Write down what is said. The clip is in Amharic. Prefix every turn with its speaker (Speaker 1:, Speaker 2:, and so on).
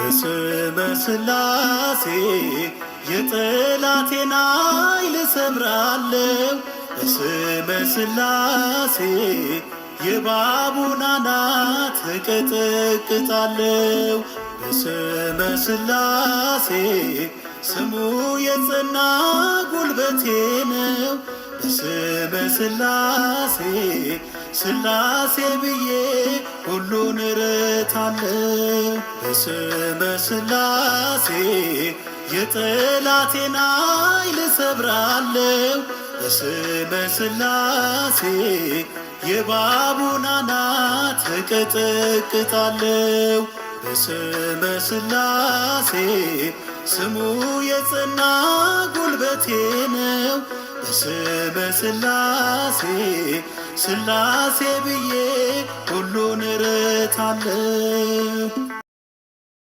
Speaker 1: በስመ ሥላሴ የጠላቴን ኃይል እሰብራለሁ። በስመ ሥላሴ የእባቡን አናት እቀጠቅጣለሁ። በስመ ሥላሴ ስሙ የጸና ጉልበቴ ነው። በስመ ሥላሴ ሥላሴ ብዬ ሁሉን እረታለሁ። በስመ ሥላሴ የጠላቴን ኃይል እሰብራለሁ። በስመ ሥላሴ የእባቡን አናት እቀጠቅጣለሁ። በስመ ሥላሴ ስሙ የጸና ጉልበቴ ነው። በስመ ሥላሴ ሥላሴ ብዬ ሁሉን እረታለሁ።